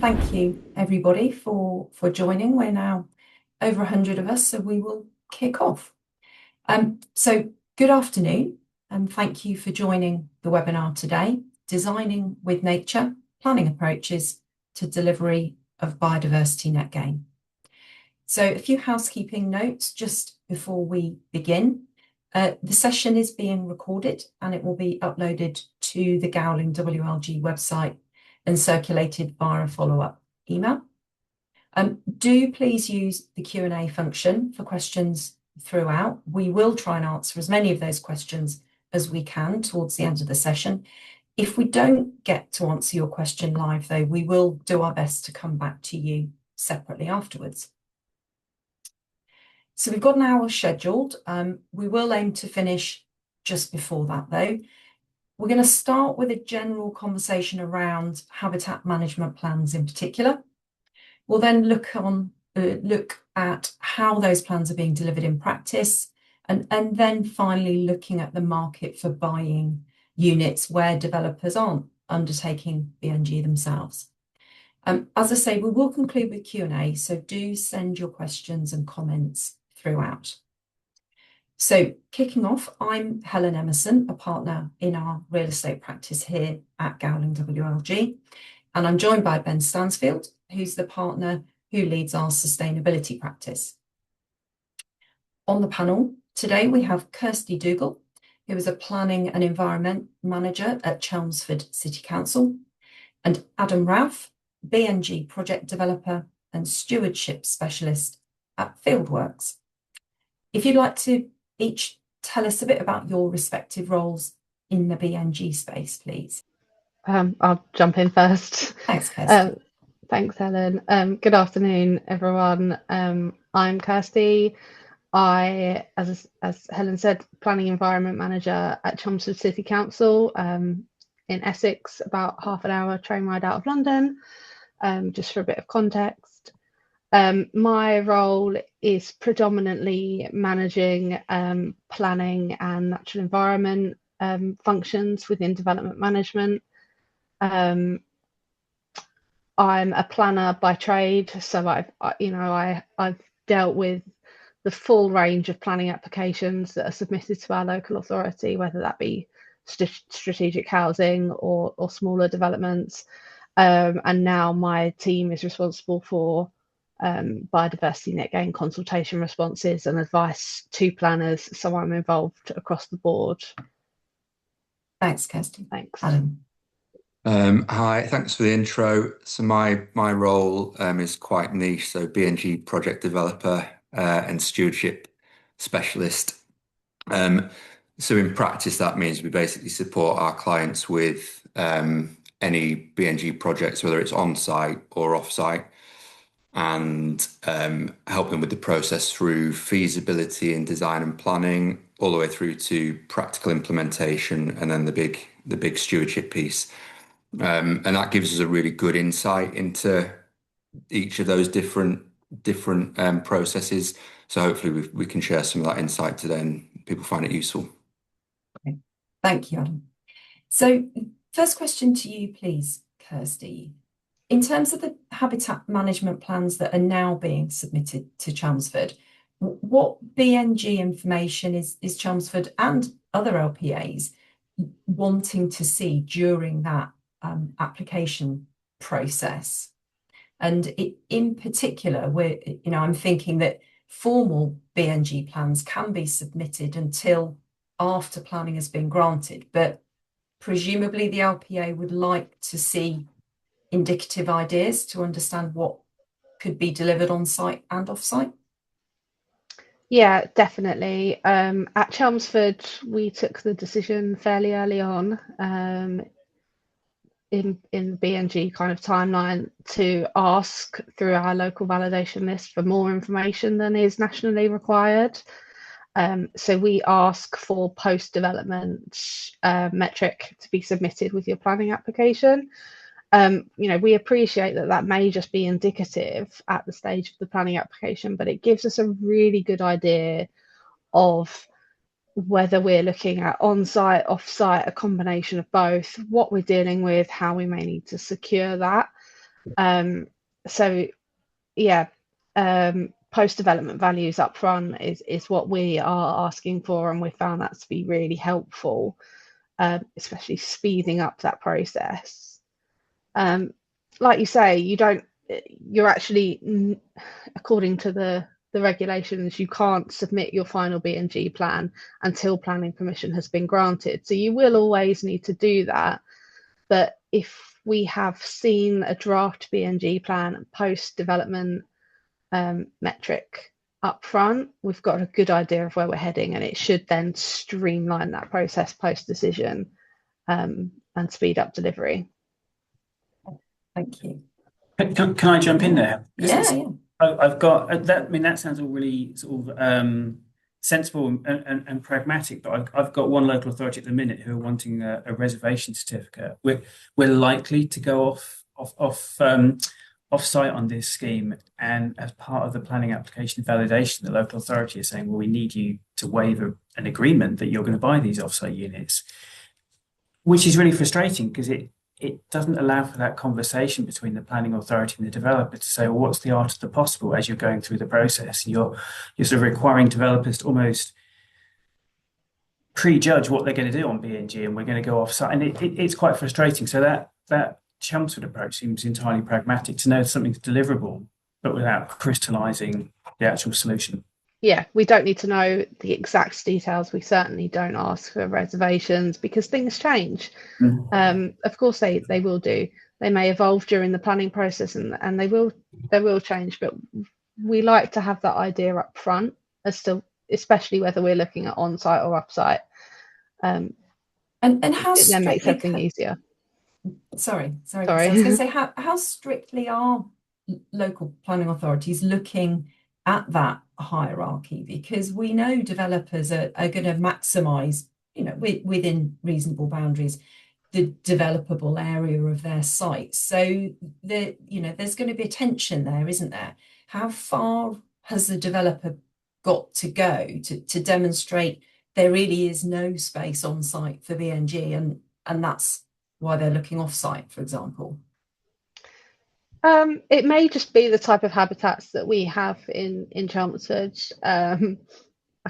Thank you, everybody, for joining. We're now over 100 of us, so we will kick off. So good afternoon, and thank you for joining the webinar today, Designing with Nature, Planning Approaches to Delivery of Biodiversity Net Gain. So a few housekeeping notes just before we begin. The session is being recorded and it will be uploaded to the Gowling WLG website and circulated via a follow-up email. Do please use the Q&A function for questions throughout. We will try and answer as many of those questions as we can towards the end of the session. If we don't get to answer your question live, though, we will do our best to come back to you separately afterwards. So we've got an hour scheduled. We will aim to finish just before that, though. We're going to start with a general conversation around habitat management plans in particular. We'll then look at how those plans are being delivered in practice, and then finally looking at the market for buying units where developers aren't undertaking BNG themselves. As I say, we will conclude with Q&A, so do send your questions and comments throughout. So kicking off, I'm Helen Emmerson, a partner in our real estate practice here at Gowling WLG, and I'm joined by Ben Stansfield, who's the partner who leads our sustainability practice. On the panel today, we have Kirsty Dougal, who is a planning and environment manager at Chelmsford City Council, and Adam Ralph, BNG project developer and stewardship specialist at Fieldworks. If you'd like to each tell us a bit about your respective roles in the BNG space, please. I'll jump in first. Thanks, Kirsty. Thanks, Helen. Good afternoon, everyone. I'm Kirsty. As Helen said, planning environment manager at Chelmsford City Council in Essex, about half an hour train ride out of London, just for a bit of context. My role is predominantly managing planning and natural environment functions within development management. I'm a planner by trade, so I've dealt with the full range of planning applications that are submitted to our local authority, whether that be strategic housing or smaller developments. And now my team is responsible for biodiversity net gain consultation responses and advice to planners, so I'm involved across the board. Thanks, Kirsty. Thanks. Adam. Hi, thanks for the intro. So my role is quite niche, so BNG project developer and stewardship specialist. So in practice, that means we basically support our clients with any BNG projects, whether it's on-site or off-site, and help them with the process through feasibility and design and planning, all the way through to practical implementation, and then the big stewardship piece. And that gives us a really good insight into each of those different processes. So hopefully we can share some of that insight today and people find it useful. Okay. Thank you, Adam. So first question to you, please, Kirsty. In terms of the habitat management plans that are now being submitted to Chelmsford, what BNG information is Chelmsford and other LPAs wanting to see during that application process? And in particular, I'm thinking that formal BNG plans can be submitted until after planning has been granted, but presumably the LPA would like to see indicative ideas to understand what could be delivered on site and off site? Yeah, definitely. At Chelmsford, we took the decision fairly early on in the BNG kind of timeline to ask through our local validation list for more information than is nationally required. So we ask for post-development metric to be submitted with your planning application. We appreciate that may just be indicative at the stage of the planning application, but it gives us a really good idea of whether we're looking at on-site, off-site, a combination of both, what we're dealing with, how we may need to secure that. So yeah, post-development values up front is what we are asking for, and we found that to be really helpful, especially speeding up that process. Like you say, you're actually, according to the regulations, you can't submit your final B&G plan until planning permission has been granted. So you will always need to do that. But if we have seen a draft B&G plan post-development metric up front, we've got a good idea of where we're heading, and it should then streamline that process post-decision and speed up delivery. Thank you. Can I jump in there? Yeah. I've got that. I mean, that sounds all really sort of sensible and pragmatic. But I've got one local authority at the minute who are wanting a reservation certificate. We're likely to go off-site on this scheme, and as part of the planning application validation, the local authority is saying, well, we need you to waive an agreement that you're going to buy these off-site units, which is really frustrating because it doesn't allow for that conversation between the planning authority and the developer to say, well, what's the art of the possible as you're going through the process? You're sort of requiring developers to almost prejudge what they're going to do on B&G, and we're going to go off-site. And it's quite frustrating. So that Chelmsford approach seems entirely pragmatic, to know something's deliverable, but without crystallising the actual solution. Yeah, we don't need to know the exact details. We certainly don't ask for reservations because things change. Of course, they will do. They may evolve during the planning process, and they will change. But we like to have that idea up front as to, especially whether we're looking at on-site or off-site. And how it then makes everything easier. Sorry. I was going to say, how strictly are local planning authorities looking at that hierarchy? Because we know developers are going to maximise, within reasonable boundaries, the developable area of their site. So there's going to be a tension there, isn't there? How far has the developer got to go to demonstrate there really is no space on site for B&G, and that's why they're looking off site, for example? It may just be the type of habitats that we have in Chelmsford. I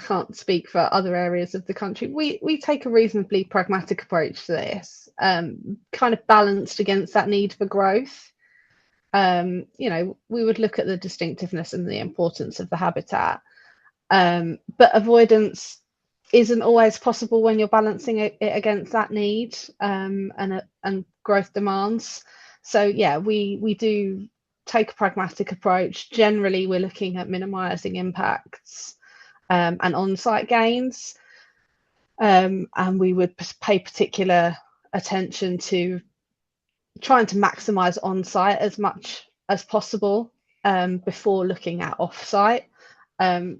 can't speak for other areas of the country. We take a reasonably pragmatic approach to this, kind of balanced against that need for growth. We would look at the distinctiveness and the importance of the habitat, but avoidance isn't always possible when you're balancing it against that need and growth demands. So yeah, we do take a pragmatic approach. Generally, we're looking at minimising impacts and on-site gains, and we would pay particular attention to trying to maximise on-site as much as possible before looking at off-site. But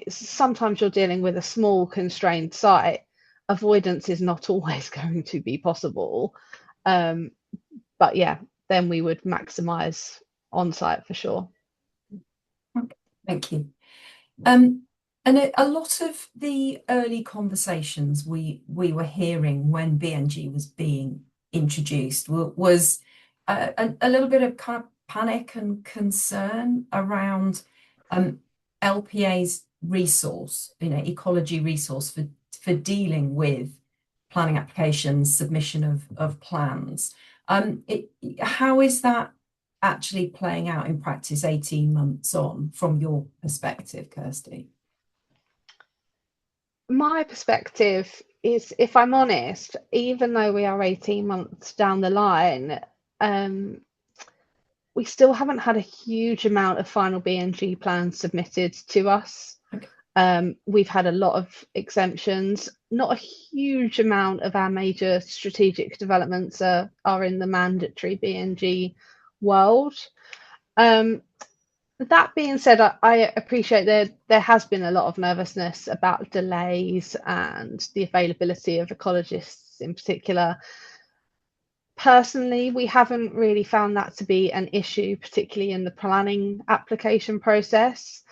sometimes you're dealing with a small constrained site. Avoidance is not always going to be possible. But yeah, then we would maximise on-site for sure. Okay, thank you. And a lot of the early conversations we were hearing when B&G was being introduced was a little bit of kind of panic and concern around LPA's resource, ecology resource for dealing with planning applications, submission of plans. How is that actually playing out in practice 18 months on, from your perspective, Kirsty? My perspective is, if I'm honest, even though we are 18 months down the line, we still haven't had a huge amount of final B&G plans submitted to us. Okay. We've had a lot of exemptions. Not a huge amount of our major strategic developments are in the mandatory B&G world. That being said, I appreciate there has been a lot of nervousness about delays and the availability of ecologists in particular. Personally, we haven't really found that to be an issue, particularly in the planning application process.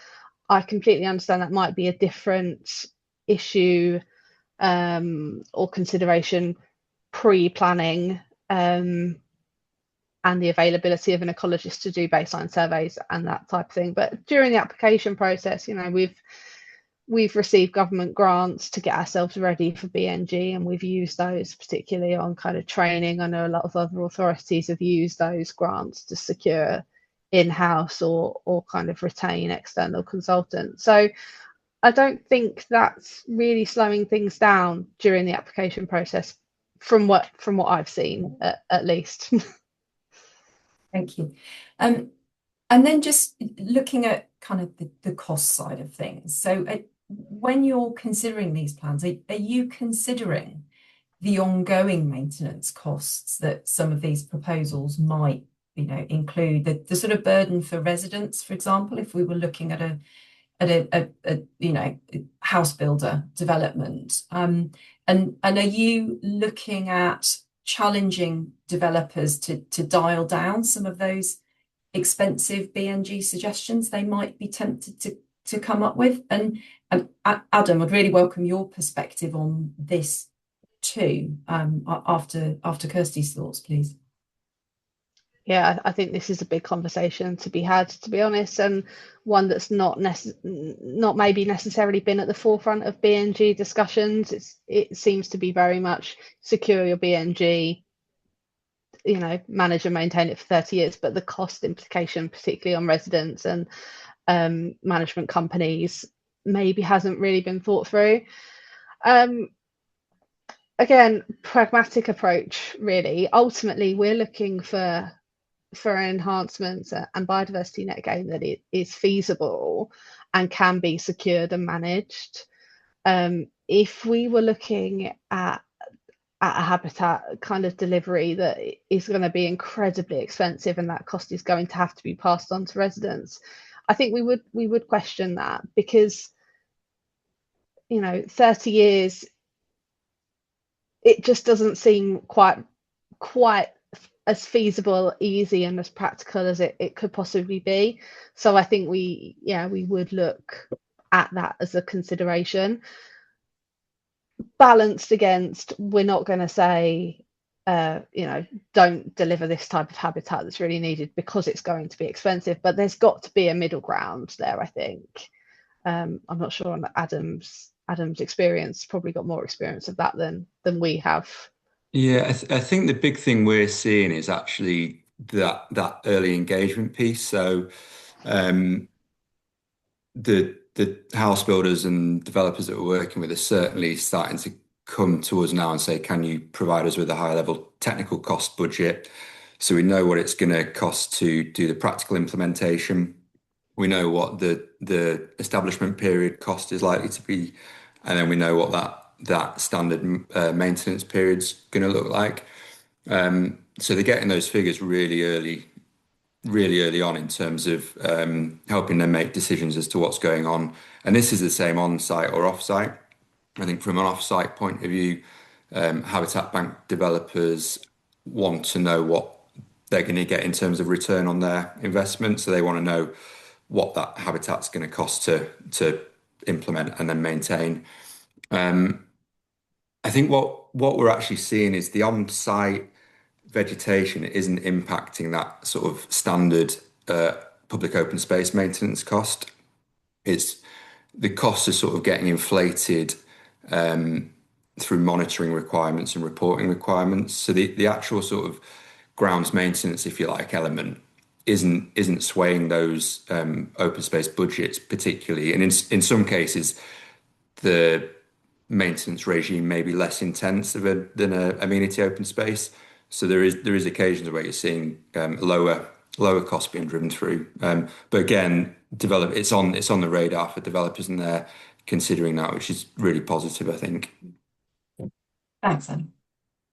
I completely understand that might be a different issue or consideration pre-planning, and and the availability of an ecologist to do baseline surveys and that type of thing. But during the application process, you know, we've received government grants to get ourselves ready for BNG, and we've used those particularly on kind of training. I know a lot of other authorities have used those grants to secure in-house or kind of retain external consultants. So I don't think that's really slowing things down during the application process from what I've seen at least. Thank you. And then just looking at kind of the cost side of things. So when you're considering these plans, are you considering the ongoing maintenance costs that some of these proposals might, you know, include, the sort of burden for residents, for example, if we were looking at a you know, house builder development, and are you looking at challenging developers to dial down some of those expensive BNG suggestions they might be tempted to come up with? And Adam, I'd really welcome your perspective on this too, after Kirsty's thoughts, please. Yeah, I think this is a big conversation to be had, to be honest, and one that's not maybe necessarily been at the forefront of BNG discussions. It seems to be very much secure your BNG, you know, manage and maintain it for 30 years, but the cost implication, particularly on residents and management companies, maybe hasn't really been thought through. Again, pragmatic approach, really. Ultimately, we're looking for enhancements and biodiversity net gain that it is feasible and can be secured and managed. If we were looking at a habitat kind of delivery that is going to be incredibly expensive and that cost is going to have to be passed on to residents, I think we would question that, because, you know, 30 years, it just doesn't seem quite as feasible, easy, and as practical as it could possibly be. So I think we would look at that as a consideration, balanced against, we're not going to say, you know, don't deliver this type of habitat that's really needed because it's going to be expensive. But there's got to be a middle ground there, I think. I'm not sure on Adam's experience, probably got more experience of that than we have. Yeah, I think the big thing we're seeing is actually that early engagement piece. So the house builders and developers that we're working with are certainly starting to come to us now and say, can you provide us with a high level technical cost budget? So we know what it's going to cost to do the practical implementation. We know what the establishment period cost is likely to be, and then we know what that standard maintenance period's going to look like. So they're getting those figures really early on in terms of helping them make decisions as to what's going on. And this is the same on-site or off-site. I think from an off-site point of view, Habitat Bank developers want to know what they're going to get in terms of return on their investment. So they want to know what that habitat's going to cost to implement and then maintain. I think what we're actually seeing is the on-site vegetation isn't impacting that sort of standard public open space maintenance cost. It's the costs are sort of getting inflated through monitoring requirements and reporting requirements. So the actual sort of grounds maintenance, if you like, element isn't swaying those open space budgets particularly. And in some cases, the maintenance regime may be less intense than a amenity open space. So there is occasions where you're seeing lower costs being driven through. But again, it's on the radar for developers, and they're considering that, which is really positive, I think. Thanks, Anne.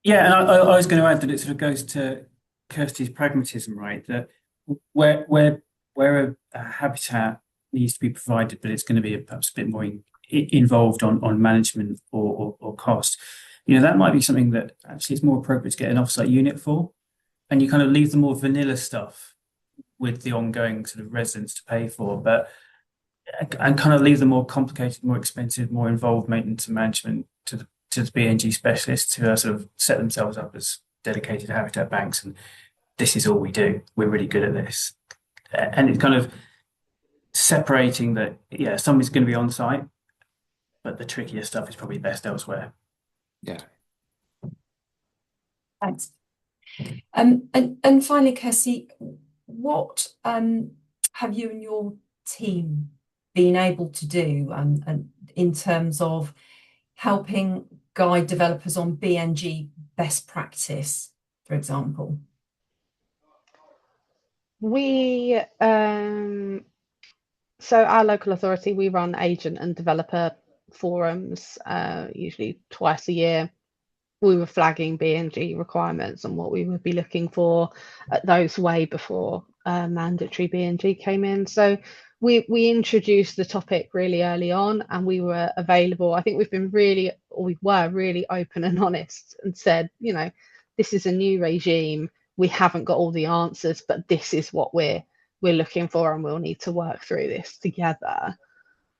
Yeah, and I was going to add that it sort of goes to Kirsty's pragmatism, right? That where a habitat needs to be provided, but it's going to be perhaps a bit more involved on management or cost. You know, that might be something that actually it's more appropriate to get an offsite unit for, and you kind of leave the more vanilla stuff with the ongoing sort of residents to pay for, and kind of leave the more complicated, more expensive, more involved maintenance and management to the BNG specialists who are sort of set themselves up as dedicated habitat banks and this is all we do. We're really good at this. And it's kind of separating that, yeah, somebody's going to be on site, but the trickier stuff is probably best elsewhere. Yeah. Thanks. And finally, Kirsty, what have you and your team been able to do and in terms of helping guide developers on BNG best practice, for example? We so our local authority, we run agent and developer forums, usually twice a year. We were flagging BNG requirements and what we would be looking for at those way before mandatory BNG came in. So we introduced the topic really early on, and we were available. I think we were really open and honest and said, you know, this is a new regime. We haven't got all the answers, but this is what we're looking for, and we'll need to work through this together.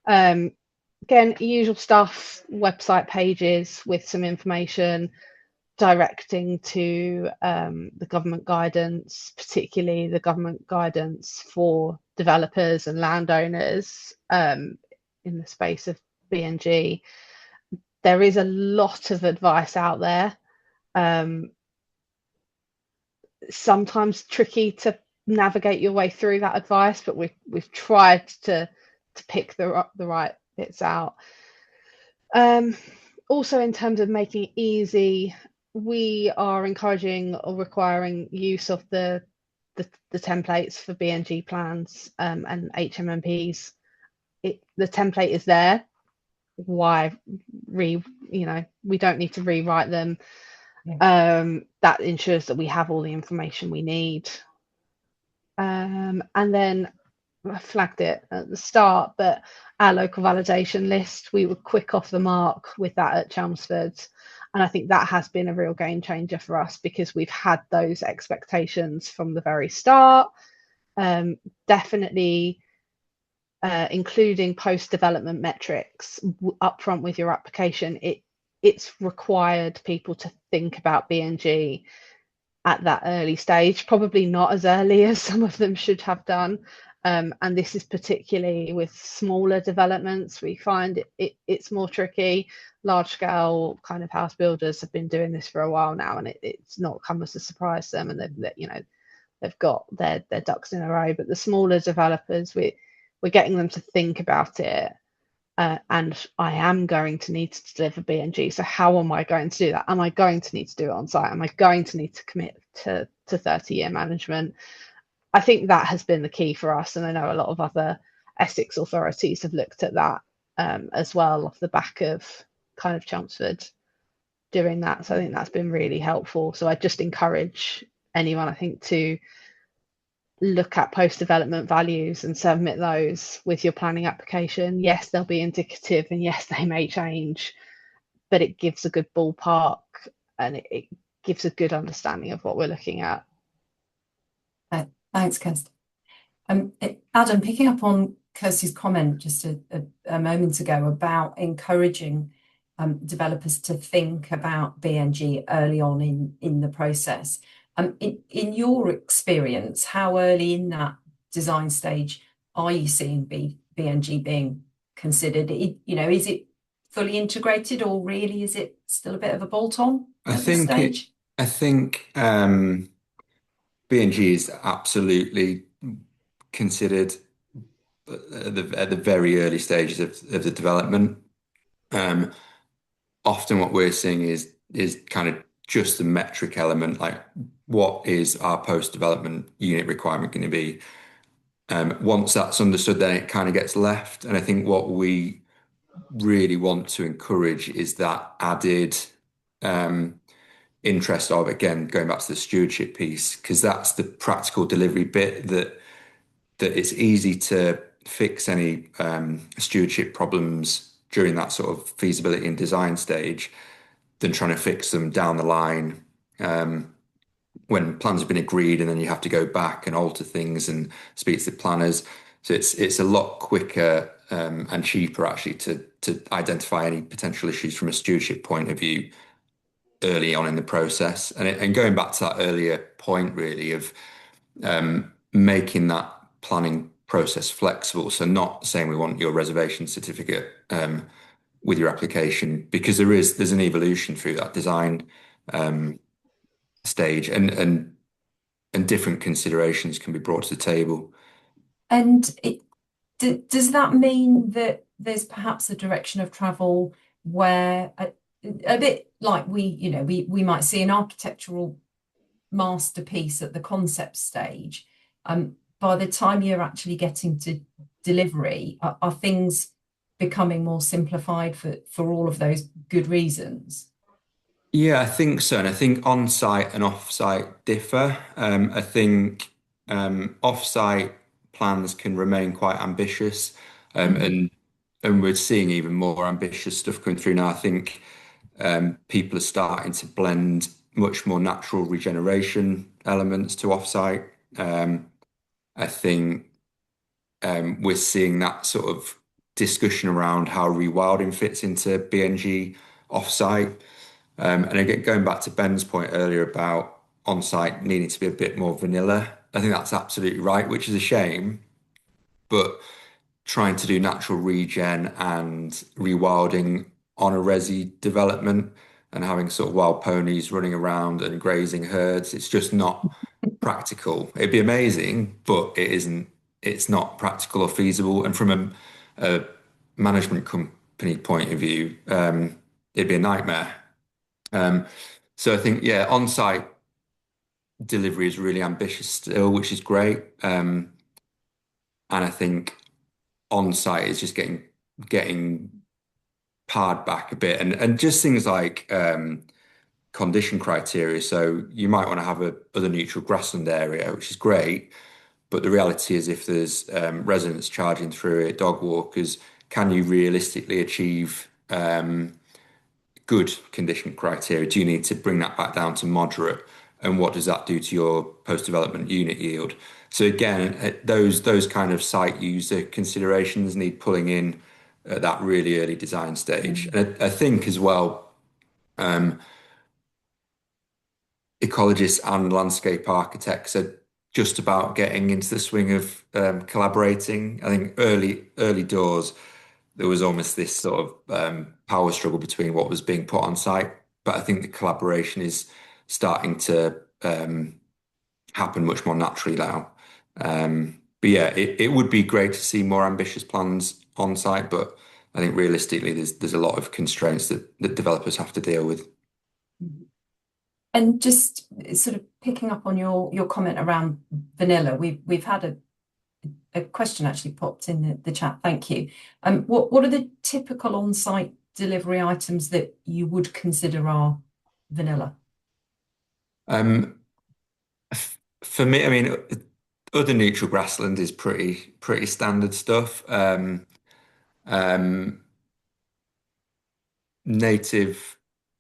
Again, usual stuff, website pages with some information, directing to the government guidance, particularly the government guidance for developers and landowners in the space of BNG. There is a lot of advice out there. Sometimes tricky to navigate your way through that advice, but we've tried to pick the right bits out. Also, in terms of making it easy, we are encouraging or requiring use of the templates for BNG plans and HMMPs. The template is there. Why we don't need to rewrite them. Yeah. That ensures that we have all the information we need. And then I flagged it at the start, but our local validation list, we were quick off the mark with that at Chelmsford. And I think that has been a real game changer for us, because we've had those expectations from the very start. Definitely including post-development metrics upfront with your application. It's required people to think about BNG at that early stage, probably not as early as some of them should have done. And this is particularly with smaller developments. We find it's more tricky. Large scale kind of house builders have been doing this for a while now, and it's not come as a surprise to them, and they've got their ducks in a row. But the smaller developers, we're getting them to think about it. And I am going to need to deliver BNG. So how am I going to do that? Am I going to need to do it on site? Am I going to need to commit to 30-year management? I think that has been the key for us. And I know a lot of other Essex authorities have looked at that as well, off the back of kind of Chelmsford doing that. So I think that's been really helpful. So I just encourage anyone, I think, to look at post-development values and submit those with your planning application. Yes, they'll be indicative, and yes, they may change, but it gives a good ballpark, and it gives a good understanding of what we're looking at. Thanks, Kirsty. Adam, picking up on Kirsty's comment just a moment ago about encouraging developers to think about BNG early on in the process. In your experience, how early in that design stage are you seeing BNG being considered? Is it fully integrated, or really is it still a bit of a bolt-on at this stage? I think BNG is absolutely considered at the very early stages of the development. Often what we're seeing is kind of just the metric element, like what is our post-development unit requirement going to be? Once that's understood, then it kind of gets left. And I think what we really want to encourage is that added interest of, again, going back to the stewardship piece, because that's the practical delivery bit that it's easy to fix any stewardship problems during that sort of feasibility and design stage than trying to fix them down the line when plans have been agreed, and then you have to go back and alter things and speak to the planners. So it's a lot quicker and cheaper actually to identify any potential issues from a stewardship point of view early on in the process. And going back to that earlier point, really, of making that planning process flexible. So not saying we want your reservation certificate with your application, because there's an evolution through that design stage, and different considerations can be brought to the table. And does that mean that there's perhaps a direction of travel where a bit like we might see an architectural masterpiece at the concept stage, by the time you're actually getting to delivery, are things becoming more simplified for all of those good reasons? Yeah, I think so. And I think on-site and off-site differ. I think off-site plans can remain quite ambitious, and we're seeing even more ambitious stuff coming through now. I think people are starting to blend much more natural regeneration elements to off-site. I think we're seeing that sort of discussion around how rewilding fits into BNG off-site. And again, going back to Ben's point earlier about on-site needing to be a bit more vanilla, I think that's absolutely right, which is a shame. But trying to do natural regen and rewilding on a resi development and having sort of wild ponies running around and grazing herds, it's just not practical. It'd be amazing, but it isn't. It's not practical or feasible. And from a management company point of view, it'd be a nightmare. So I think, yeah, on-site delivery is really ambitious still, which is great. And I think on-site is just getting pared back a bit, and just things like condition criteria. So you might want to have a other neutral grassland area, which is great, but the reality is if there's residents charging through it, dog walkers, can you realistically achieve good condition criteria? Do you need to bring that back down to moderate? And what does that do to your post-development unit yield? So again, those kind of site user considerations need pulling in at that really early design stage. And I think as well, ecologists and landscape architects are just about getting into the swing of collaborating. I think early doors, there was almost this sort of power struggle between what was being put on site. But I think the collaboration is starting to happen much more naturally now. But yeah, it would be great to see more ambitious plans on site, but I think realistically there's a lot of constraints that developers have to deal with. And just sort of picking up on your comment around vanilla, we've had a question actually popped in the chat. Thank you. What are the typical on-site delivery items that you would consider are vanilla? For me, I mean, other neutral grassland is pretty standard stuff. Native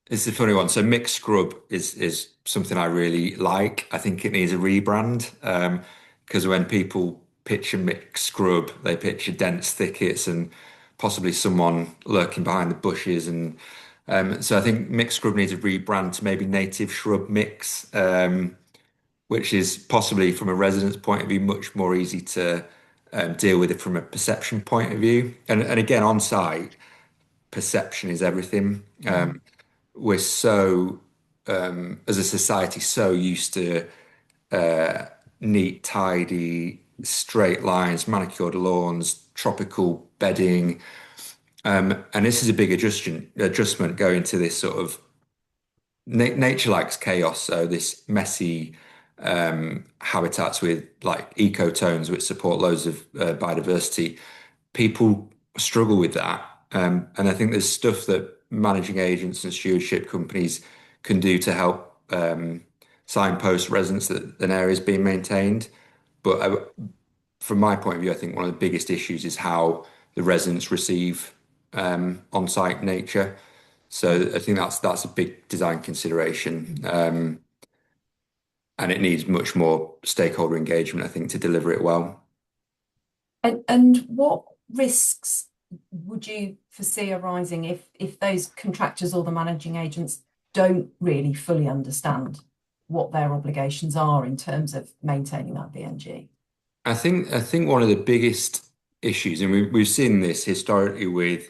is a funny one. So mixed scrub is something I really like. I think it needs a rebrand, because when people picture mixed scrub, they picture dense thickets and possibly someone lurking behind the bushes. And so I think mixed scrub needs a rebrand to maybe native shrub mix, which is possibly from a resident's point of view much more easy to deal with it from a perception point of view. And again, on site, perception is everything. We're so, as a society, so used to neat, tidy, straight lines, manicured lawns, tropical bedding. And this is a big adjustment going to this sort of nature likes chaos. So this messy habitats with like ecotones which support loads of biodiversity. People struggle with that. And I think there's stuff that managing agents and stewardship companies can do to help signpost residents that an area is being maintained. But from my point of view, I think one of the biggest issues is how the residents receive on-site nature. So I think that's a big design consideration. And it needs much more stakeholder engagement, I think, to deliver it well. And what risks would you foresee arising if those contractors or the managing agents don't really fully understand what their obligations are in terms of maintaining that BNG. I think one of the biggest issues, and we've seen this historically with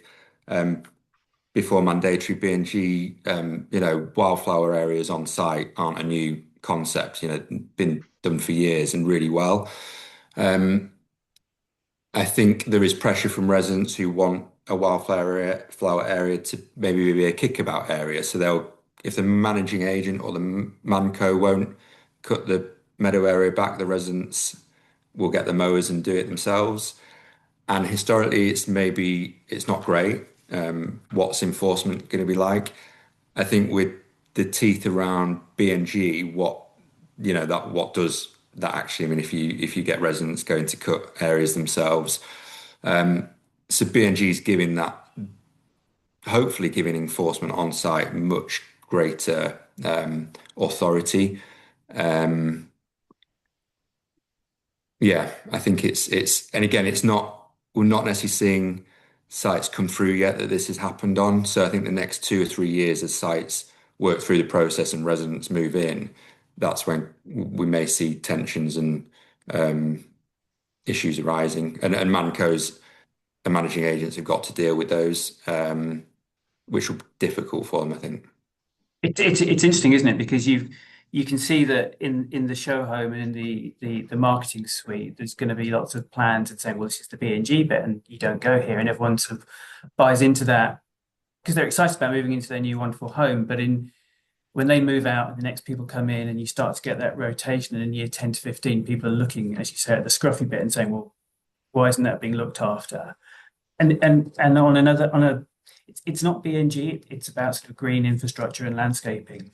before mandatory BNG, wildflower areas on site aren't a new concept. Been done for years and really well. I think there is pressure from residents who want a flower area to maybe be a kickabout area. So if the managing agent or the Manco won't cut the meadow area back, the residents will get the mowers and do it themselves. And historically, it's not great. What's enforcement going to be like? I think with the teeth around BNG, what does that actually mean if you get residents going to cut areas themselves? So BNG is hopefully giving enforcement on site much greater authority. I think and again, we're not necessarily seeing sites come through yet that this has happened on. So I think the next 2 or 3 years as sites work through the process and residents move in, that's when we may see tensions and issues arising. And Mancos and managing agents have got to deal with those, which will be difficult for them, I think. It's interesting, isn't it? Because you can see that in the show home and in the marketing suite, there's going to be lots of plans and saying, well, this is the BNG bit and you don't go here. And everyone sort of buys into that because they're excited about moving into their new wonderful home. But when they move out and the next people come in and you start to get that rotation, and in year 10 to 15, people are looking, as you say, at the scruffy bit and saying, well, why isn't that being looked after? And it's not BNG, it's about sort of green infrastructure and landscaping.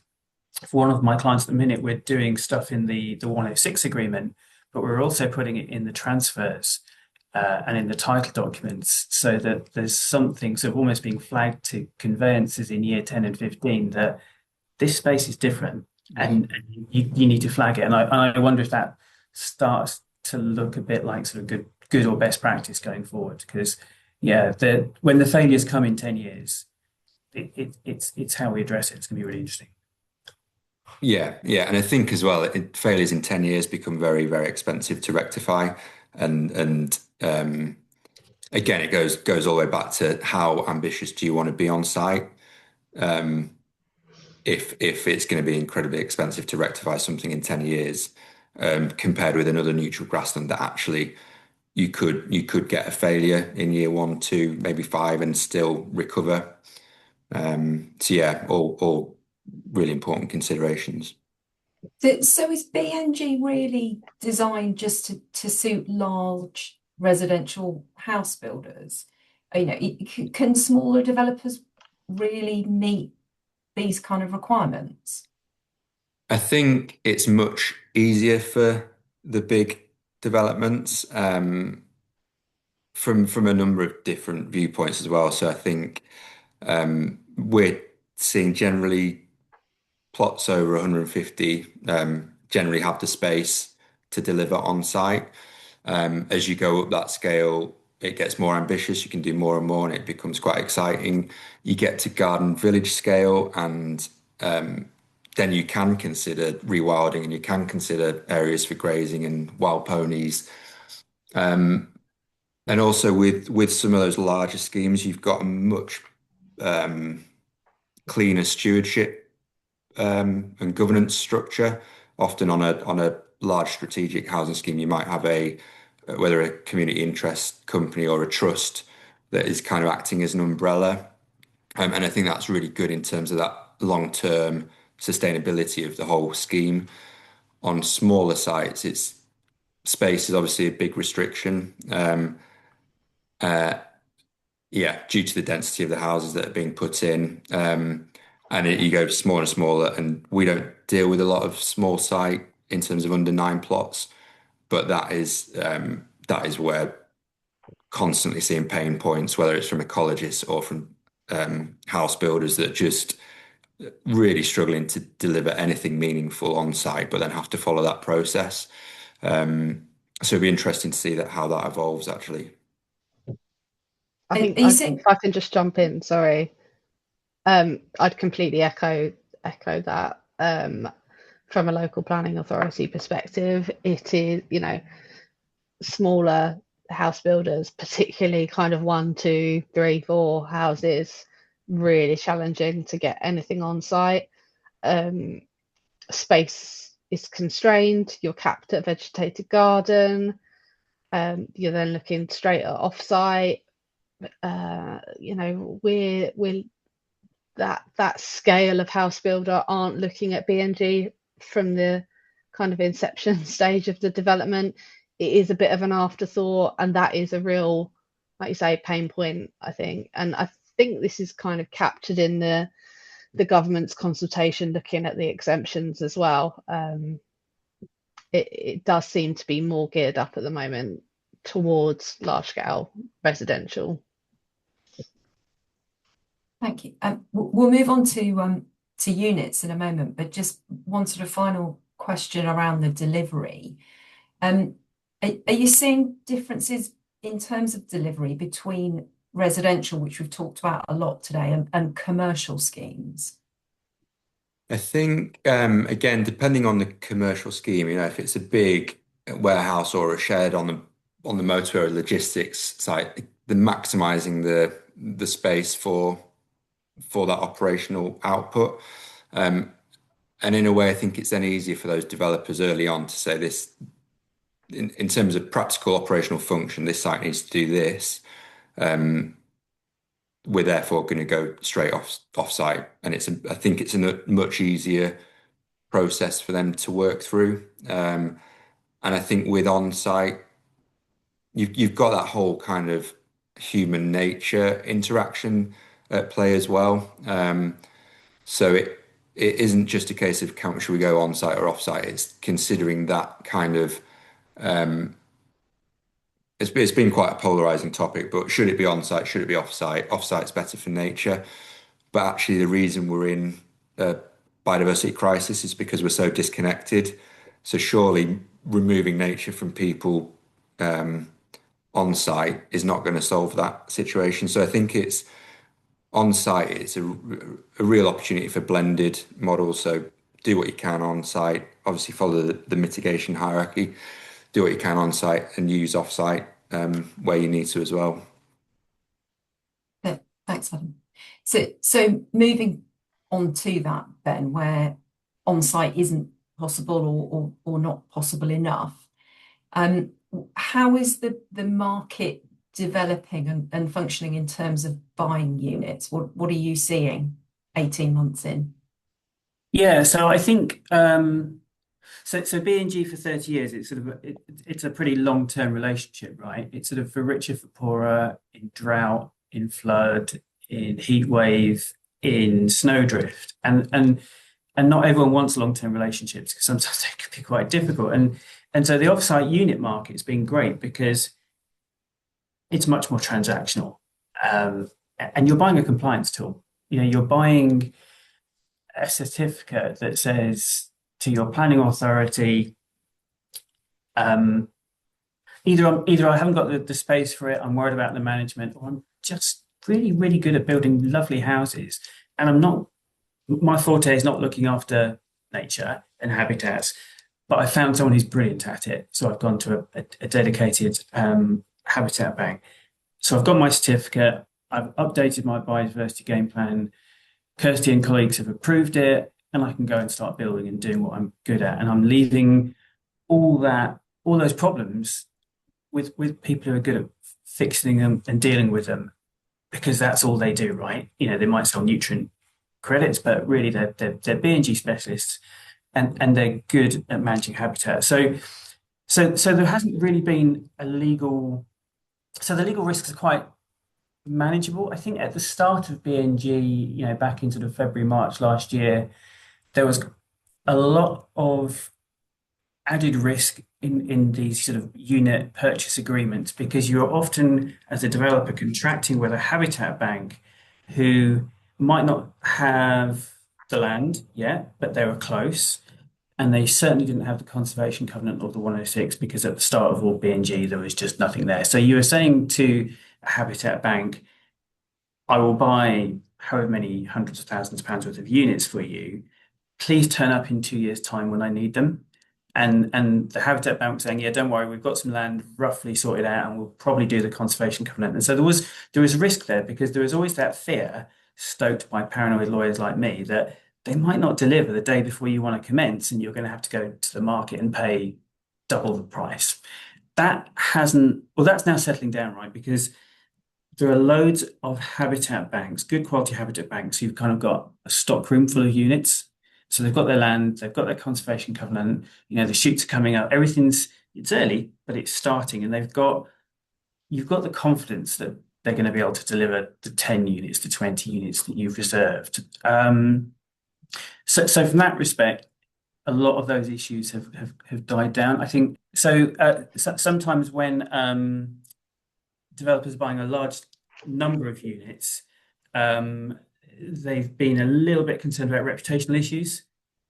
For one of my clients at the minute, we're doing stuff in the 106 agreement, but we're also putting it in the transfers and in the title documents, so that there's something sort of almost being flagged to conveyances in year 10 and 15 that this space is different and you need to flag it. And I wonder if that starts to look a bit like sort of good or best practice going forward, because when the failures come in 10 years, it's how we address it. It's going to be really interesting. Yeah, and I think as well, failures in 10 years become very, very expensive to rectify, and again, it goes all the way back to how ambitious do you want to be on site. If it's going to be incredibly expensive to rectify something in 10 years, compared with another neutral grassland that actually you could get a failure in year 1, 2, maybe 5 and still recover. All really important considerations. So is BNG really designed just to suit large residential house builders? Can smaller developers really meet these kind of requirements? I think it's much easier for the big developments from a number of different viewpoints as well. So I think we're seeing generally plots over 150 generally have the space to deliver on site. As you go up that scale, it gets more ambitious. You can do more and more, and it becomes quite exciting. You get to garden village scale, and then you can consider rewilding, and you can consider areas for grazing and wild ponies. And also with some of those larger schemes, you've got a much cleaner stewardship and governance structure. Often on a large strategic housing scheme, you might have whether a community interest company or a trust that is kind of acting as an umbrella. And I think that's really good in terms of that long-term sustainability of the whole scheme. On smaller sites, space is obviously a big restriction. Due to the density of the houses that are being put in. And you go smaller and smaller, and we don't deal with a lot of small site in terms of under 9 plots, but that is where constantly seeing pain points, whether it's from ecologists or from house builders that just really struggling to deliver anything meaningful on site, but then have to follow that process. So it'd be interesting to see how that evolves actually. I think if I can just jump in, sorry. I'd completely echo echo that. From a local planning authority perspective, it is, you know, smaller house builders, particularly kind of 1, 2, 3, 4 houses, really challenging to get anything on site. Space is constrained, you're capped at vegetated garden, you're then looking straight at offsite. You know, we're that scale of house builder aren't looking at BNG from the kind of inception stage of the development. It is a bit of an afterthought, and that is a real, like you say, pain point, I think. And I think this is kind of captured in the government's consultation looking at the exemptions as well. It does seem to be more geared up at the moment towards large scale residential. Thank you. We'll move on to units in a moment, but just one sort of final question around the delivery. Are you seeing differences in terms of delivery between residential, which we've talked about a lot today, and commercial schemes? I think, again, depending on the commercial scheme, you know, if it's a big warehouse or a shed on the motorway or logistics site, the maximising the space for that operational output. And in a way, I think it's then easier for those developers early on to say this, in terms of practical operational function, this site needs to do this. We're therefore going to go straight off site, and I think it's a much easier process for them to work through. And I think with on site, you've got that whole kind of human nature interaction at play as well. So it isn't just a case of should we go on site or off site. It's considering that kind of. It's been quite a polarizing topic, but should it be on site? Should it be off site? Off site's better for nature, but actually the reason we're in a biodiversity crisis is because we're so disconnected. So surely removing nature from people on site is not going to solve that situation. So I think it's on site. It's a real opportunity for blended models. So do what you can on site. Obviously follow the mitigation hierarchy. Do what you can on site and use off site where you need to as well. Okay, thanks, Adam. So moving on to that, Ben, where on site isn't possible or not possible enough. How is the market developing and functioning in terms of buying units? What are you seeing 18 months in? Yeah, so I think. So BNG for 30 years, it's a pretty long-term relationship, right? It's sort of for richer, for poorer, in drought, in flood, in heat wave, in snowdrift, and not everyone wants long-term relationships because sometimes they can be quite difficult. And so the off-site unit market's been great because it's much more transactional, and you're buying a compliance tool. You know, you're buying a certificate that says to your planning authority, either I haven't got the space for it, I'm worried about the management, or I'm just really, really good at building lovely houses, and my forte is not looking after nature and habitats, but I found someone who's brilliant at it, so I've gone to a dedicated habitat bank. So I've got my certificate, I've updated my biodiversity game plan, Kirsty and colleagues have approved it, and I can go and start building and doing what I'm good at. And I'm leaving all those problems with people who are good at fixing them and dealing with them, because that's all they do, right? You know, they might sell nutrient credits, but really they're BNG specialists, and they're good at managing habitat. So there hasn't really been a legal. So the legal risks are quite manageable. I think at the start of BNG, you know, back in sort of February, March last year, there was a lot of added risk in these sort of unit purchase agreements, because you're often, as a developer, contracting with a habitat bank who might not have the land yet, but they were close, and they certainly didn't have the conservation covenant or the 106, because at the start of all BNG there was just nothing there. So you were saying to a habitat bank, I will buy however many hundreds of thousands of pounds worth of units for you, please turn up in 2 years' time when I need them. And the Habitat Bank saying, yeah, don't worry, we've got some land roughly sorted out and we'll probably do the conservation covenant. And so there was risk there, because there was always that fear stoked by paranoid lawyers like me that they might not deliver the day before you want to commence, and you're going to have to go to the market and pay double the price. That's now settling down, right? Because there are loads of habitat banks, good quality habitat banks, who've kind of got a stock room full of units. So they've got their land, they've got their conservation covenant, the shoots are coming up, it's early, but it's starting, and you've got the confidence that they're going to be able to deliver the 10 units to 20 units that you've reserved. So from that respect, a lot of those issues have died down, I think. So sometimes when developers are buying a large number of units, they've been a little bit concerned about reputational issues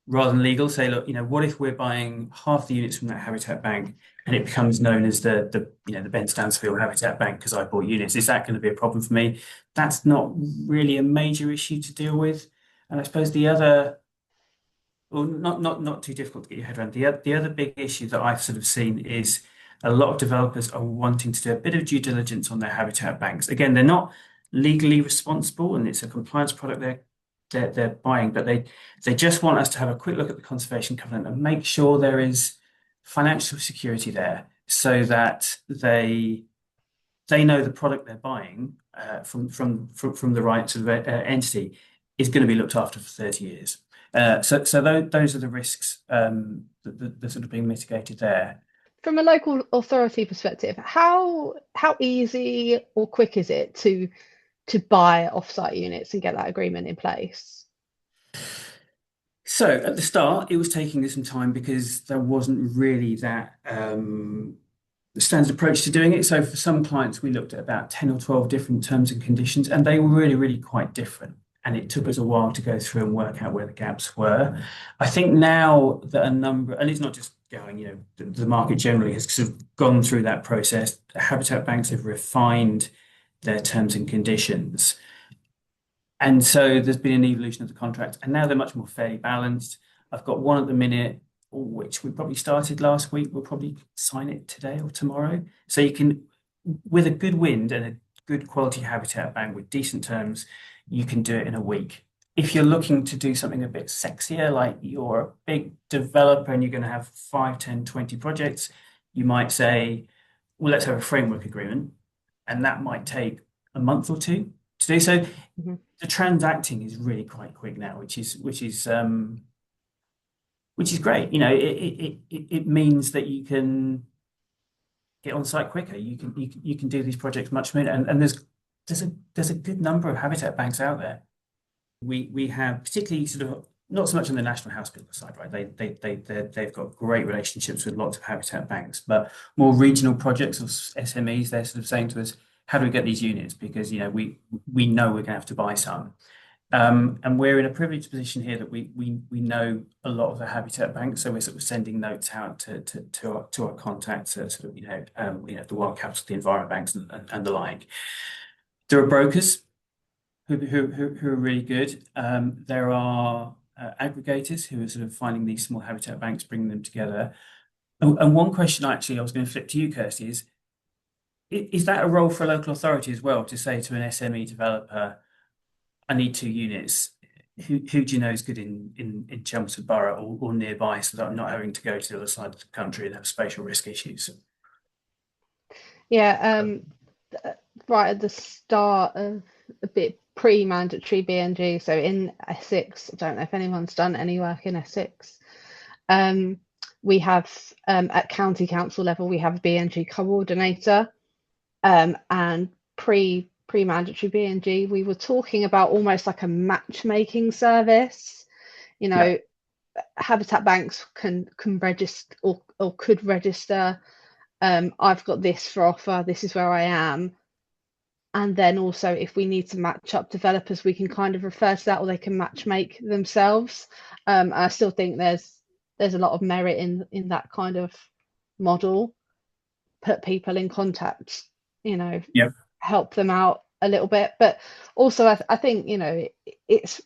rather than legal. Say, look, what if we're buying half the units from that habitat bank and it becomes known as the Ben Stansfield Habitat Bank because I bought units? Is that going to be a problem for me? That's not really a major issue to deal with. And I suppose the other, well, not too difficult to get your head around. The other big issue that I've sort of seen is a lot of developers are wanting to do a bit of due diligence on their habitat banks. Again, they're not legally responsible, and it's a compliance product they're buying, but they just want us to have a quick look at the conservation covenant and make sure there is financial security there, so that they know the product they're buying from the right sort of entity is going to be looked after for 30 years. So those are the risks that are sort of being mitigated there. From a local authority perspective, how easy or quick is it to buy offsite units and get that agreement in place? So at the start, it was taking us some time because there wasn't really that standard approach to doing it. So for some clients, we looked at about 10 or 12 different terms and conditions, and they were really, really quite different. And it took us a while to go through and work out where the gaps were. I think now that a number, and it's not just Gowling, the market generally has sort of gone through that process. Habitat banks have refined their terms and conditions. And so there's been an evolution of the contract, and now they're much more fairly balanced. I've got one at the minute, which we probably started last week. We'll probably sign it today or tomorrow. So you can, with a good wind and a good quality habitat bank with decent terms, you can do it in a week. If you're looking to do something a bit sexier, like you're a big developer and you're going to have 5, 10, 20 projects, you might say, well, let's have a framework agreement. And that might take a month or two to do. So the transacting is really quite quick now, which is great. It means that you can get on site quicker. You can do these projects much smoother. And there's a good number of habitat banks out there. We have, particularly sort of, not so much on the National House Builder side, right? They've got great relationships with lots of habitat banks, but more regional projects or SMEs, they're sort of saying to us, how do we get these units? Because we know we're going to have to buy some. And we're in a privileged position here that we know a lot of the habitat banks, so we're sort of sending notes out to our contacts, sort of the World Capital, the Environment Banks, and the like. There are brokers who are really good. There are aggregators who are sort of finding these small habitat banks, bringing them together. And one question actually I was going to flip to you, Kirsty, is that a role for a local authority as well, to say to an SME developer, I need 2 units. Who do you know is good in Chelmsford Borough or nearby, so that I'm not having to go to the other side of the country and have spatial risk issues? Yeah, right at the start of a bit pre-mandatory BNG, so in Essex, I don't know if anyone's done any work in Essex. We have at county council level, we have a BNG coordinator, and pre-mandatory BNG, we were talking about almost like a matchmaking service. Habitat banks can register or could register. I've got this for offer. This is where I am. And then also, if we need to match up developers, we can kind of refer to that, or they can match make themselves. I still think there's a lot of merit in that kind of model. Put people in contact, Yep. help them out a little bit. But also, I think, it's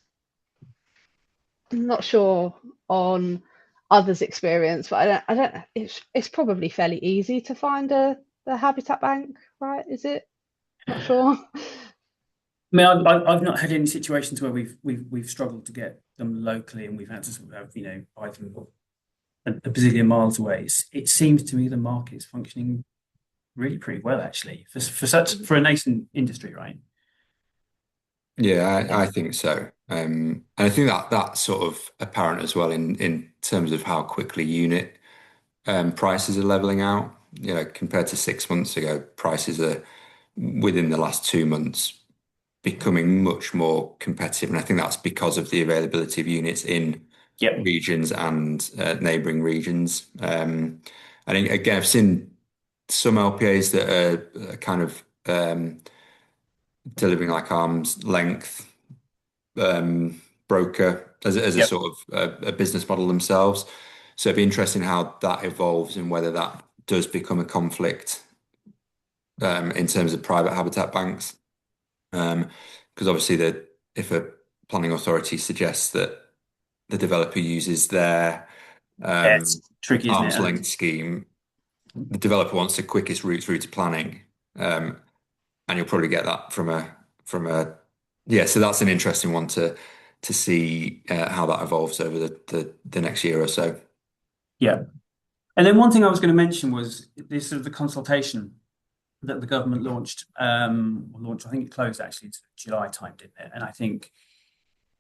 not sure on others' experience, but I don't. It's probably fairly easy to find the habitat bank, right? Is it? Not sure. I mean, I've not had any situations where we've struggled to get them locally, and we've had to sort of, buy them a bazillion miles away. It seems to me the market's functioning really pretty well, actually, for a nascent industry, right? Yeah, I think so. And I think that that's sort of apparent as well in terms of how quickly unit prices are leveling out. Compared to 6 months ago, prices are within the last 2 months becoming much more competitive. And I think that's because of the availability of units in regions and neighbouring regions. And again, I've seen some LPAs that are kind of delivering like arm's length broker as a sort of a business model themselves. So it'd be interesting how that evolves and whether that does become a conflict in terms of private habitat banks. Because obviously if a planning authority suggests that the developer uses their It's tricky, isn't arm's it? length scheme, the developer wants the quickest route through to planning. And you'll probably get that from a so that's an interesting one to see how that evolves over the next year or so. Yeah. And then one thing I was going to mention was this sort of the consultation that the government launched. I think it closed actually to July time, didn't it? And I think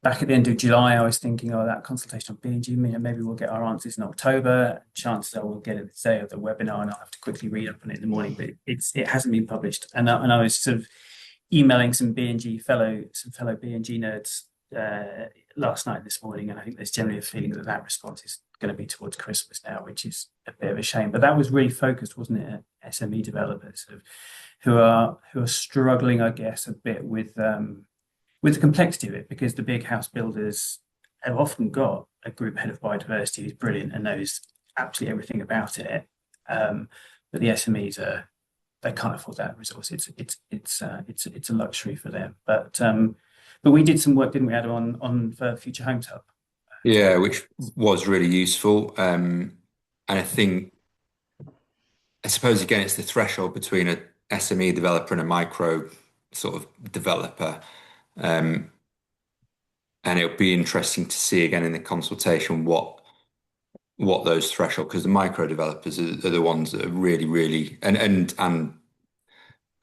back at the end of July, I was thinking, that consultation on B&G, maybe we'll get our answers in October. Chances are we'll get it the day of the webinar, and I'll have to quickly read up on it in the morning. But it hasn't been published, and I was sort of emailing some fellow B&G nerds last night and this morning, and I think there's generally a feeling that response is going to be towards Christmas now, which is a bit of a shame. But that was really focused, wasn't it, at SME developers who are struggling, I guess, a bit with the complexity of it, because the big house builders have often got a group head of biodiversity who's brilliant and knows absolutely everything about it, but the SMEs they can't afford that resource. It's a luxury for them. But we did some work, didn't we, Adam, on for Future Homes Hub? Yeah, which was really useful. And I suppose again it's the threshold between a SME developer and a micro sort of developer. And it'll be interesting to see again in the consultation what those thresholds, because the micro developers are the ones that are really and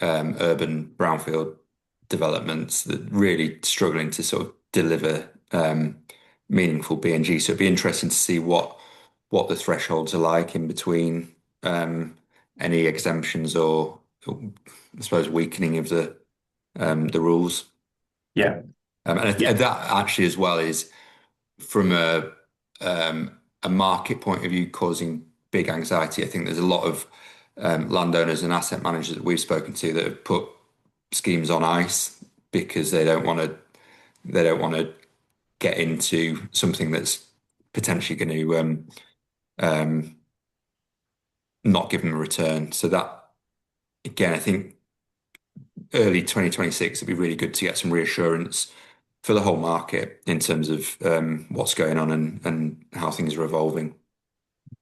urban brownfield developments that really struggling to sort of deliver meaningful B&G. So it'd be interesting to see what the thresholds are like in between any exemptions or I suppose weakening of the rules. Yeah. And that actually as well is from a market point of view causing big anxiety. I think there's a lot of landowners and asset managers that we've spoken to that have put schemes on ice because they don't want to get into something that's potentially going to not give them a return. So that again, I think early 2026 would be really good to get some reassurance for the whole market in terms of what's going on and how things are evolving.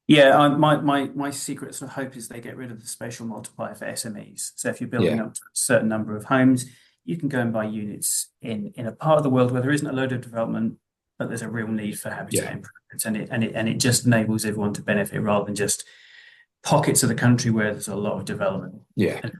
Yeah, my secret sort of hope is they get rid of the spatial multiplier for SMEs. So if you're building up to a certain number of homes, you can go and buy units in a part of the world where there isn't a load of development, but there's a real need for habitat improvements, and it just enables everyone to benefit rather than just pockets of the country where there's a lot of development. And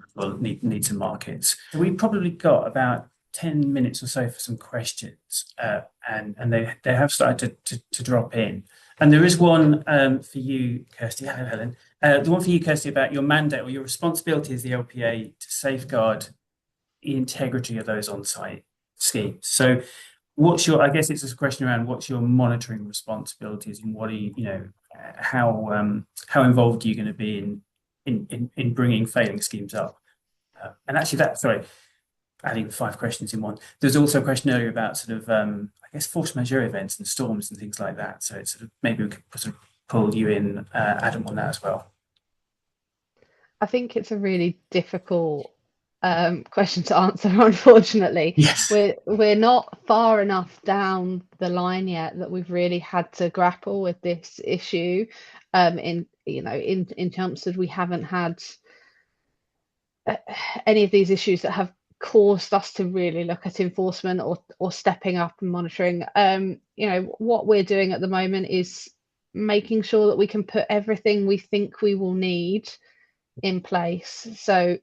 need some markets. So we've probably got about 10 minutes or so for some questions, and they have started to drop in. And there is one for you, Kirsty. Hello, Helen. The one for you, Kirsty, about your mandate or your responsibility as the LPA to safeguard the integrity of those on-site schemes. So I guess it's a question around what's your monitoring responsibilities and what are you, how involved are you going to be in bringing failing schemes up? And actually adding 5 questions in one. There's also a question earlier about sort of, I guess, force majeure events and storms and things like that. So it's sort of, maybe we could sort of pull you in, Adam, on that as well. I think it's a really difficult question to answer, unfortunately. Yes. We're not far enough down the line yet that we've really had to grapple with this issue. In Chelmsford, we haven't had any of these issues that have caused us to really look at enforcement or stepping up and monitoring. What we're doing at the moment is making sure that we can put everything we think we will need in place. So,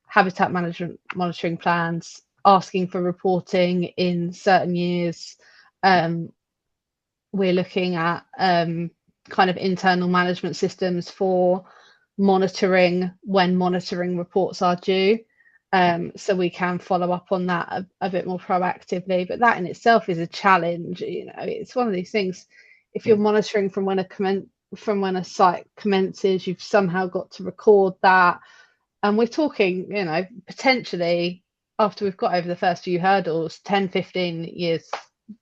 habitat management monitoring plans, asking for reporting in certain years. We're looking at kind of internal management systems for monitoring when monitoring reports are due, so we can follow up on that a bit more proactively. But that in itself is a challenge. It's one of these things. If you're monitoring from when a site commences, you've somehow got to record that, and we're talking, potentially after we've got over the first few hurdles, 10, 15 years,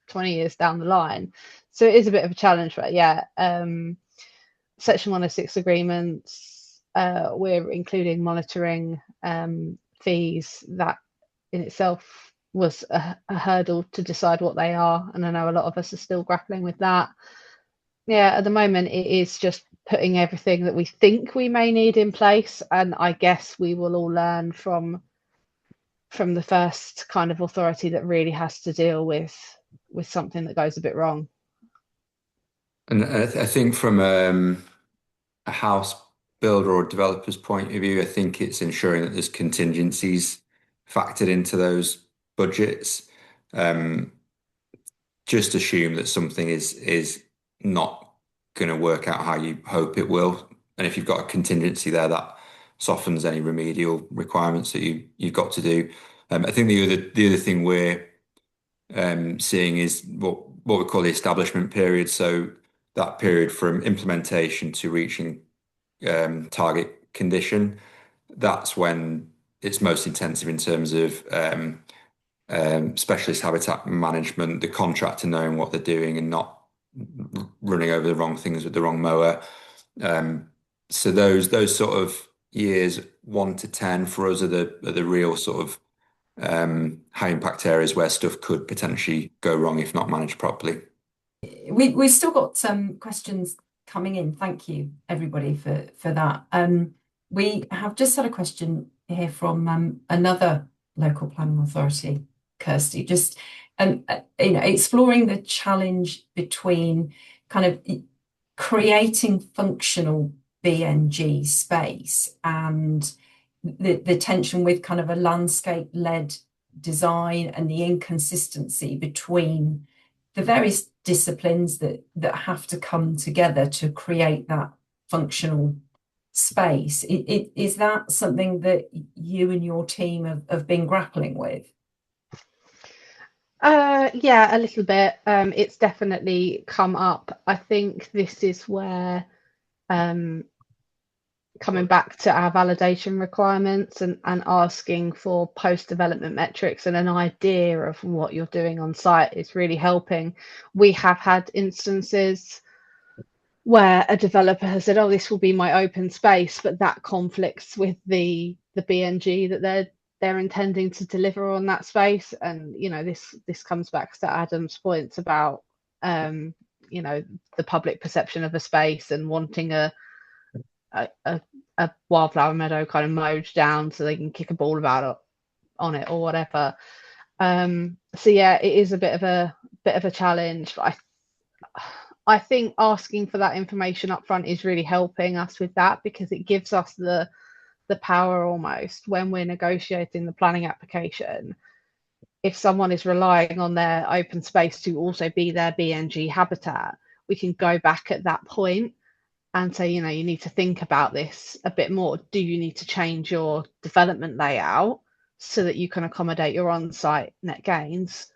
20 years down the line. So it is a bit of a challenge, but yeah. Section 106 agreements, we're including monitoring fees. That in itself was a hurdle to decide what they are, and I know a lot of us are still grappling with that. Yeah, at the moment it is just putting everything that we think we may need in place, and I guess we will all learn from the first kind of authority that really has to deal with something that goes a bit wrong. And I think from a house builder or developer's point of view, I think it's ensuring that there's contingencies factored into those budgets. Just assume that something is not going to work out how you hope it will, and if you've got a contingency there, that softens any remedial requirements that you've got to do. I think the other thing we're seeing is what we call the establishment period. So that period from implementation to reaching target condition, that's when it's most intensive in terms of specialist habitat management, the contractor knowing what they're doing and not running over the wrong things with the wrong mower. So those sort of years 1 to 10 for us are the real sort of high impact areas where stuff could potentially go wrong if not managed properly. We've still got some questions coming in. Thank you, everybody, for that. We have just had a question here from another local planning authority, Kirsty, just exploring the challenge between kind of creating functional BNG space and the tension with kind of a landscape-led design and the inconsistency between the various disciplines that have to come together to create that functional space. Is that something that you and your team have been grappling with? Yeah, a little bit. It's definitely come up. I think this is where coming back to our validation requirements and asking for post-development metrics and an idea of what you're doing on site is really helping. We have had instances where a developer has said, oh, this will be my open space, but that conflicts with the BNG that they're intending to deliver on that space. And this comes back to Adam's points about the public perception of a space and wanting a wildflower meadow kind of mowed down so they can kick a ball about on it or whatever. So yeah, it is a bit of a challenge, but I think asking for that information up front is really helping us with that, because it gives us the power almost when we're negotiating the planning application. If someone is relying on their open space to also be their BNG habitat, we can go back at that point and say, you need to think about this a bit more. Do you need to change your development layout so that you can accommodate your on-site net gains?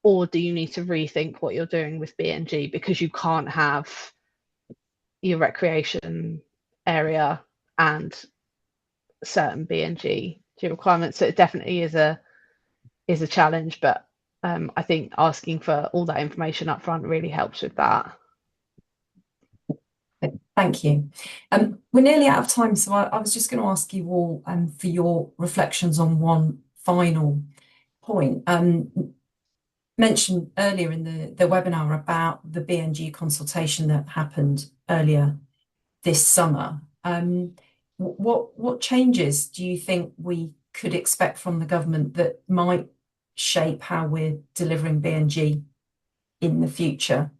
Or do you need to rethink what you're doing with BNG because you can't have your recreation area and certain BNG requirements? So it definitely is a challenge, but I think asking for all that information up front really helps with that. Thank you. We're nearly out of time, so I was just going to ask you all for your reflections on one final point. Mentioned earlier in the webinar about the BNG consultation that happened earlier this summer. What changes do you think we could expect from the government that might shape how we're delivering BNG in the future?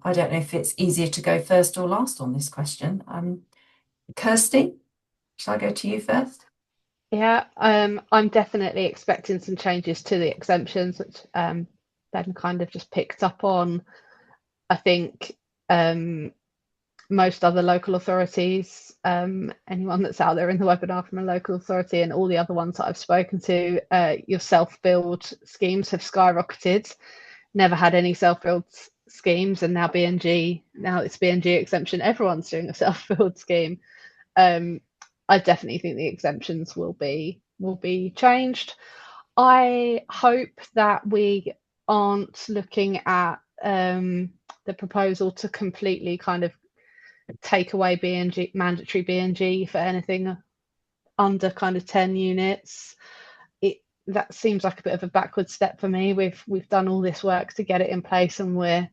I don't know if it's easier to go first or last on this question. Kirsty, shall I go to you first? Yeah, I'm definitely expecting some changes to the exemptions, which Ben kind of just picked up on. I think most other local authorities, anyone that's out there in the webinar from a local authority and all the other ones that I've spoken to, your self-build schemes have skyrocketed. Never had any self-build schemes, and now it's BNG exemption. Everyone's doing a self-build scheme. I definitely think the exemptions will be changed. I hope that we aren't looking at the proposal to completely kind of take away BNG, mandatory BNG for anything under kind of 10 units. That seems like a bit of a backward step for me. We've done all this work to get it in place, and we're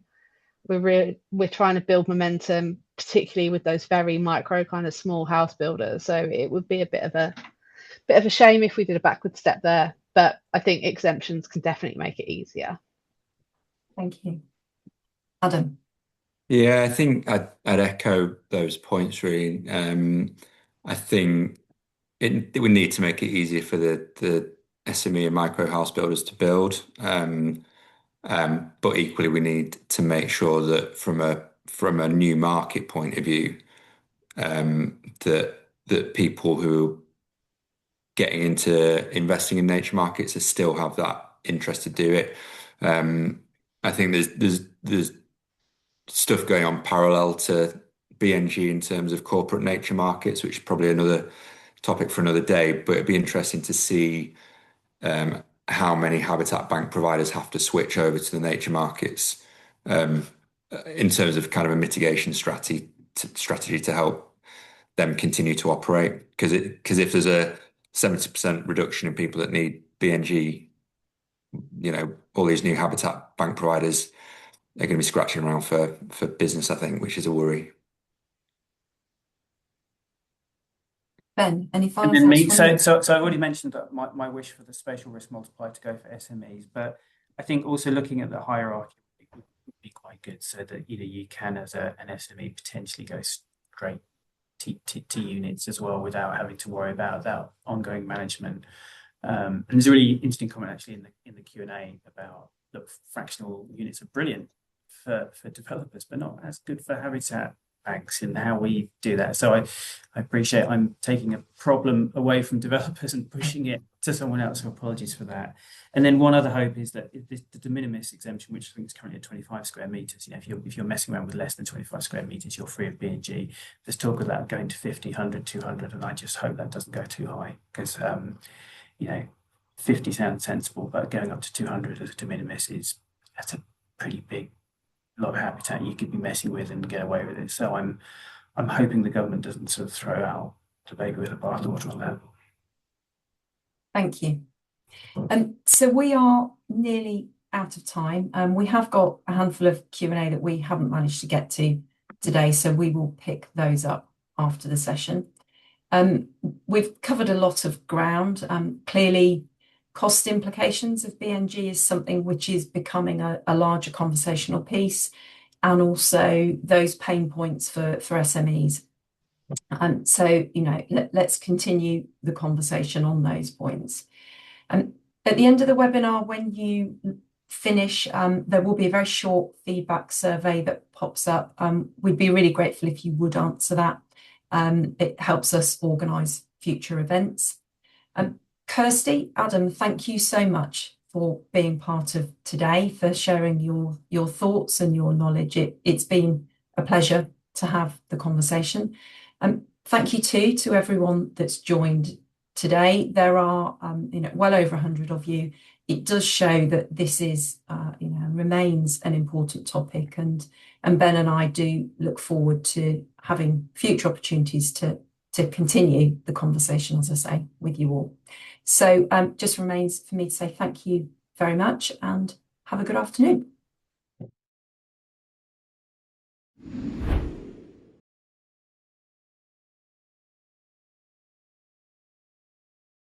trying to build momentum, particularly with those very micro kind of small house builders. So it would be a bit of a shame if we did a backward step there, but I think exemptions can definitely make it easier. Thank you. Adam. Yeah, I think I'd echo those points really. I think it would need to make it easier for the SME and micro house builders to build. But equally, we need to make sure that from a new market point of view, that people who are getting into investing in nature markets still have that interest to do it. I think there's stuff going on parallel to BNG in terms of corporate nature markets, which is probably another topic for another day. But it'd be interesting to see how many habitat bank providers have to switch over to the nature markets in terms of kind of a mitigation strategy to help them continue to operate. Because if there's a 70% reduction in people that need BNG, all these new habitat bank providers are going to be scratching around for business, I think, which is a worry. Ben, any final thoughts? So I already mentioned that my wish for the spatial risk multiplier to go for SMEs, but I think also looking at the hierarchy would be quite good, so that you can, as an SME, potentially go straight to units as well without having to worry about that ongoing management. And there's a really interesting comment actually in the Q&A about, look, fractional units are brilliant for developers, but not as good for habitat banks in how we do that. So I appreciate I'm taking a problem away from developers and pushing it to someone else, so apologies for that. And then one other hope is that the de minimis exemption, which I think is currently at 25 square meters, if you're messing around with less than 25 square meters, you're free of BNG. There's talk of that going to 50, 100, 200, and I just hope that doesn't go too high, because 50 sounds sensible, but going up to 200 as a de minimis that's a pretty big lot of habitat you could be messing with and get away with it. So I'm hoping the government doesn't sort of throw out the baby with the bathwater on that. Thank you. So we are nearly out of time. We have got a handful of Q&A that we haven't managed to get to today, so we will pick those up after the session. We've covered a lot of ground. Clearly, cost implications of BNG is something which is becoming a larger conversational piece, and also those pain points for SMEs. So, let's continue the conversation on those points. At the end of the webinar, when you finish, there will be a very short feedback survey that pops up. We'd be really grateful if you would answer that. It helps us organise future events. Kirsty, Adam, thank you so much for being part of today, for sharing your thoughts and your knowledge. It's been a pleasure to have the conversation. Thank you too to everyone that's joined today. There are well over 100 of you it does show that this is, remains an important topic, and Ben and I do look forward to having future opportunities to continue the conversation, as I say, with you all. So just remains for me to say thank you very much and have a good afternoon.